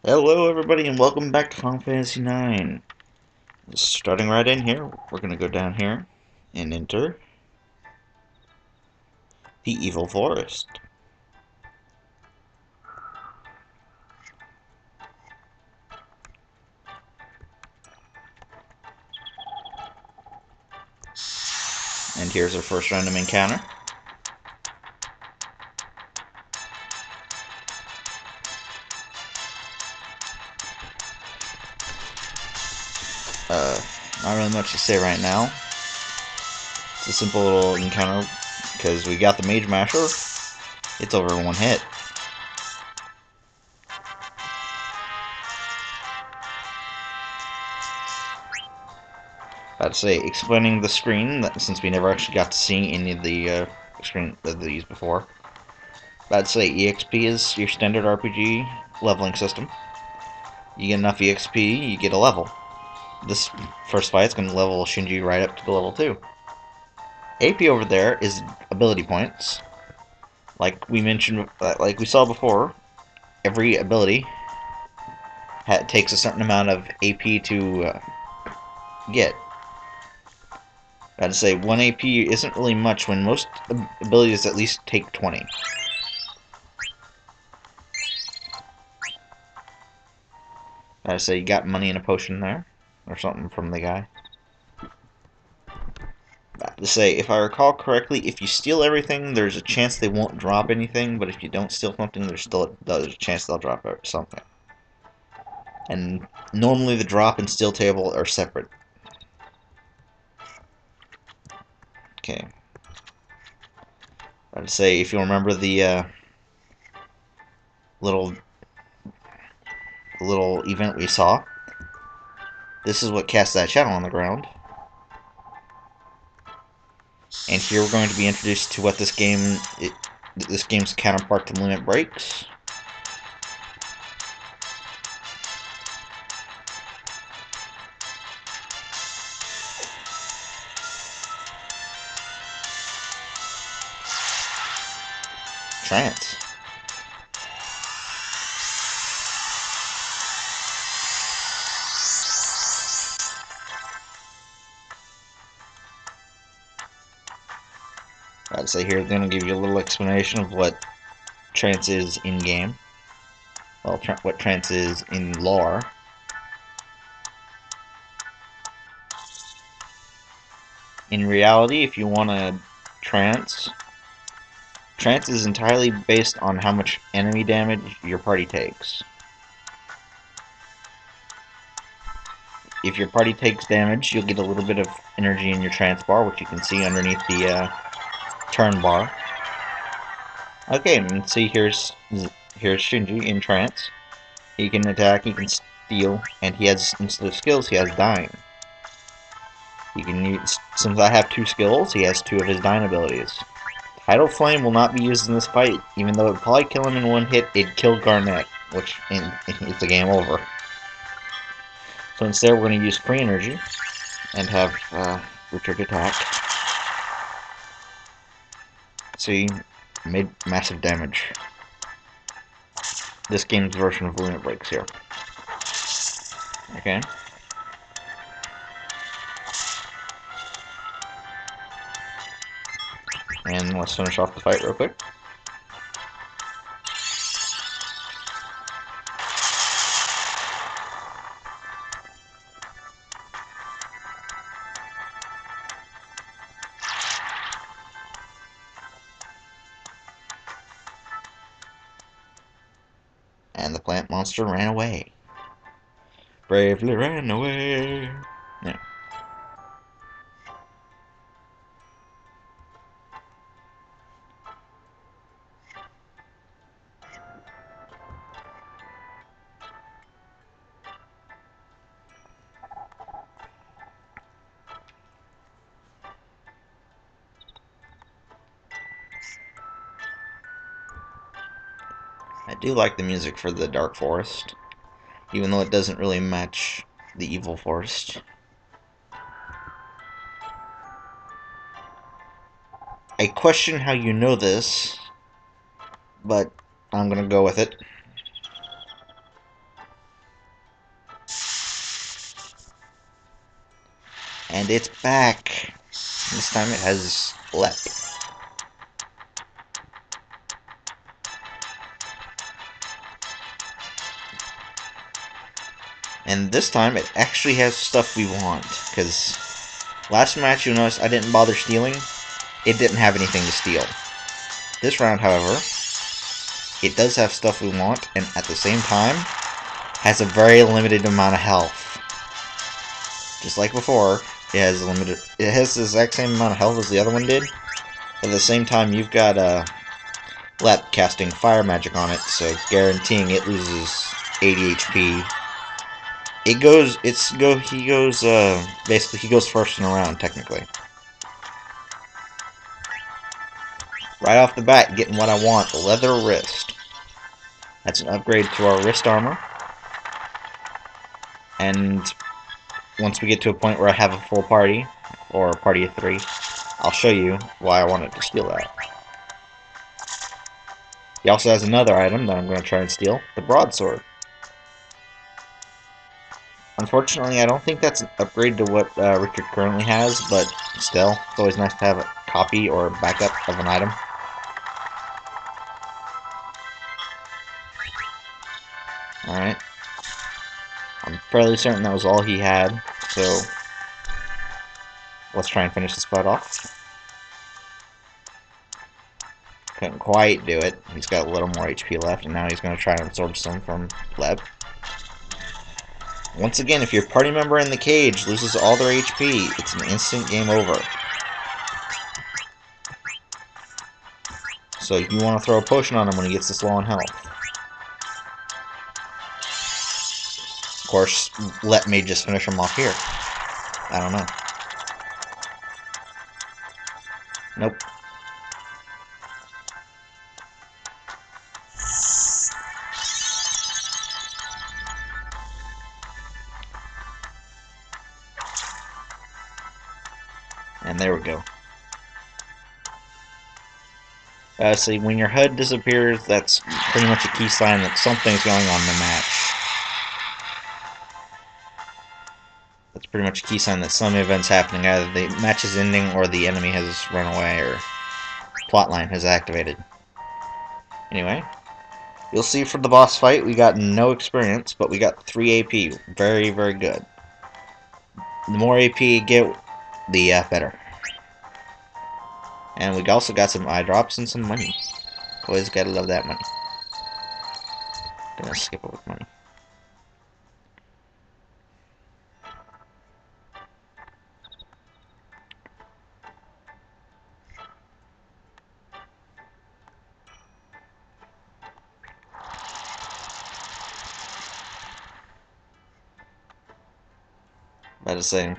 Hello everybody and welcome back to Final Fantasy IX. Starting right in here, we're going to go down here and enter the Evil Forest. And here's our first random encounter. Not really much to say right now. It's a simple little encounter because we got the Mage Masher. It's over in one hit. About to say, explaining the screen, since we never actually got to see any of the screen of these before. About to say, EXP is your standard RPG leveling system. You get enough EXP, you get a level. This first fight's going to level Shinji right up to the level 2. AP over there is ability points. Like we mentioned, like we saw before, every ability takes a certain amount of AP to get. I'd say 1 AP isn't really much when most abilities at least take 20. I'd say you got money in a potion there, or something from the guy. To say, if I recall correctly, if you steal everything, there's a chance they won't drop anything, but if you don't steal something, there's a chance they'll drop something. And normally the drop and steal table are separate. Okay. I'd say, if you remember the little event we saw, this is what cast that shadow on the ground. And here we're going to be introduced to what this game's counterpart to Limit Breaks. Trance. I'd say here, they're going to give you a little explanation of what trance is in game. Well, what trance is in lore. In reality, if you want to trance, trance is entirely based on how much enemy damage your party takes. If your party takes damage, you'll get a little bit of energy in your trance bar, which you can see underneath the turn bar. Okay, and see here's Shinji in trance. He can attack, he can steal, and he has, instead of skills, he has dying. He can use, since I have 2 skills, he has 2 of his dying abilities. Tidal Flame will not be used in this fight, even though it would probably kill him in 1 hit. It killed Garnet, which it's a game over. So instead, we're going to use free energy and have Richard attack. See, made massive damage. This game's version of Limit Breaks here. Okay. And let's finish off the fight real quick. And the plant monster ran away. Bravely ran away. Yeah. I do like the music for the Dark Forest, even though it doesn't really match the Evil Forest. I question how you know this, but I'm gonna go with it. And it's back. This time it has Lep. And this time it actually has stuff we want. Because last match you noticed I didn't bother stealing. It didn't have anything to steal. This round, however, it does have stuff we want, and at the same time, has a very limited amount of health. Just like before, it has the exact same amount of health as the other one did. But at the same time, you've got Lep casting fire magic on it, so guaranteeing it loses 80 HP. Basically he goes first in a round, technically. Right off the bat, getting what I want, leather wrist. That's an upgrade to our wrist armor. And once we get to a point where I have a full party, or a party of 3, I'll show you why I wanted to steal that. He also has another item that I'm going to try and steal, the broadsword. Unfortunately, I don't think that's an upgrade to what Richard currently has, but still, it's always nice to have a copy or a backup of an item. Alright. I'm fairly certain that was all he had, so let's try and finish this fight off. Couldn't quite do it. He's got a little more HP left, and now he's going to try and absorb some from Lep. Once again, if your party member in the cage loses all their HP, it's an instant game over. So you want to throw a potion on him when he gets this low on health. Of course, Lep may just finish him off here. I don't know. Nope. And there we go. See, when your HUD disappears, that's pretty much a key sign that something's going on in the match. That's pretty much a key sign that some event's happening. Either the match is ending, or the enemy has run away, or plotline has activated. Anyway, you'll see for the boss fight, we got no experience, but we got 3 AP. Very, very good. The more AP you get, the better. And we also got some eye drops and some money. Always gotta love that money. Gonna skip over money. About to say.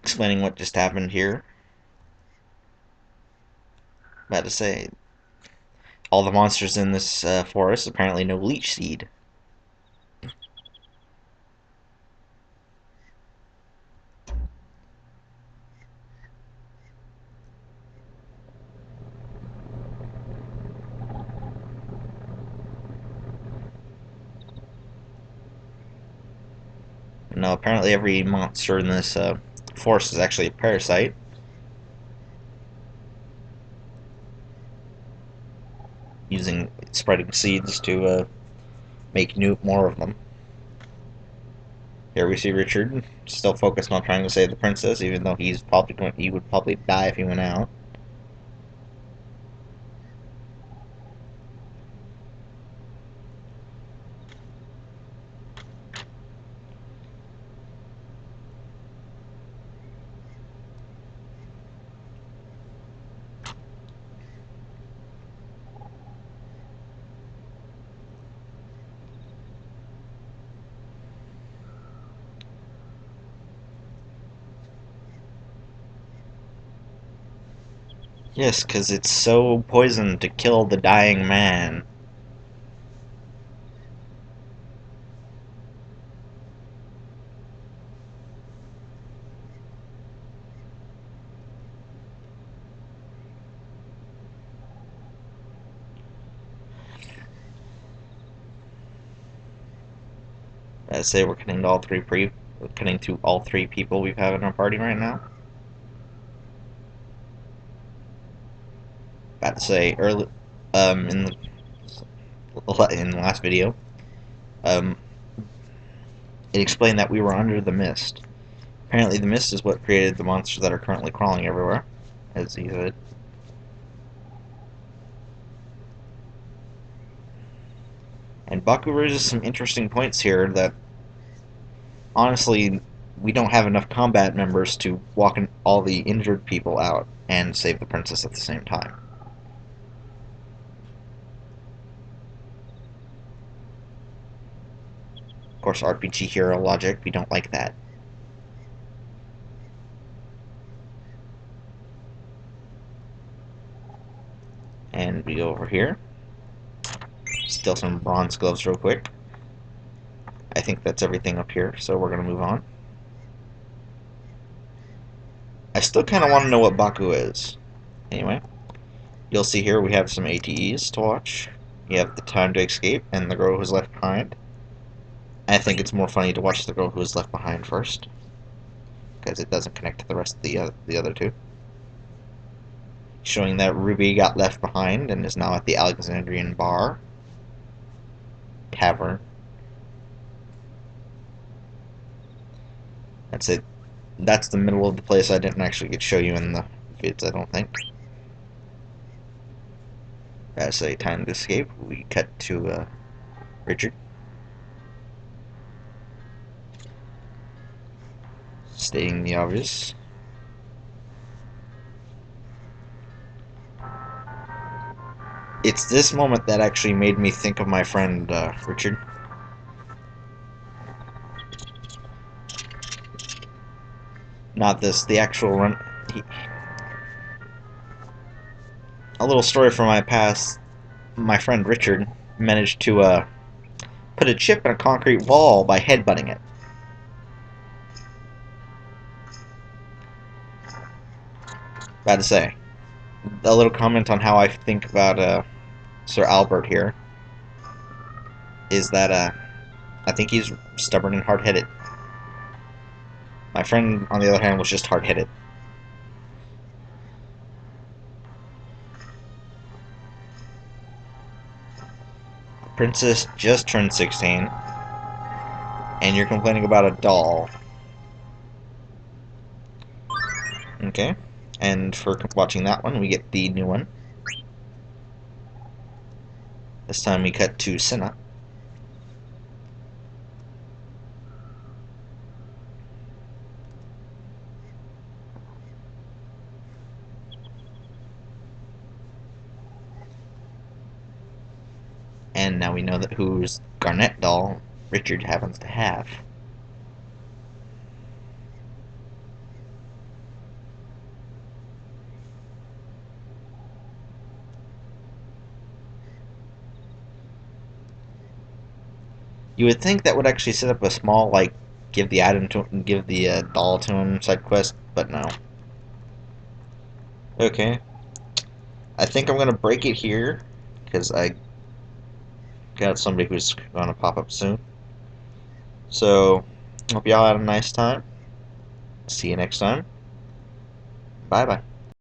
Explaining what just happened here. About to say. All the monsters in this forest apparently know Leech Seed. No, apparently every monster in this forest is actually a parasite. Using spreading seeds to make more of them. Here we see Richard still focused on trying to save the princess, even though he would probably die if he went out. Yes, because it's so poisoned to kill the dying man. I'd say we're cutting to all three people we've had in our party right now. About to say early, in the last video, um, it explained that we were under the mist. Apparently, the mist is what created the monsters that are currently crawling everywhere, as he said. And Baku raises some interesting points here that, honestly, we don't have enough combat members to walk all the injured people out and save the princess at the same time. Of course, RPG hero logic, we don't like that. And we go over here. Steal some bronze gloves real quick. I think that's everything up here, so we're going to move on. I still kind of want to know what Baku is. Anyway, you'll see here we have some ATEs to watch. You have the time to escape and the girl who's left behind. I think it's more funny to watch the girl who was left behind first, because it doesn't connect to the rest of the other two. Showing that Ruby got left behind and is now at the Alexandrian Bar. Tavern. That's it. That's the middle of the place. I didn't actually get to show you in the vids, I don't think. As a time to escape, we cut to Richard. Stating the obvious. It's this moment that actually made me think of my friend Richard. Not this, the actual run. A little story from my past. My friend Richard managed to put a chip in a concrete wall by headbutting it. About to say, a little comment on how I think about Sir Albert here is that I think he's stubborn and hard-headed. My friend, on the other hand, was just hard-headed. The princess just turned 16, and you're complaining about a doll. Okay, and for watching that one, we get the new one. This time we cut to Senna. And now we know that whose Garnet doll Richard happens to have. You would think that would actually set up a small, like, give the item to him, give the doll to him side quest, but no. Okay. I think I'm gonna break it here, because I got somebody who's gonna pop up soon. So, hope y'all had a nice time. See you next time. Bye bye.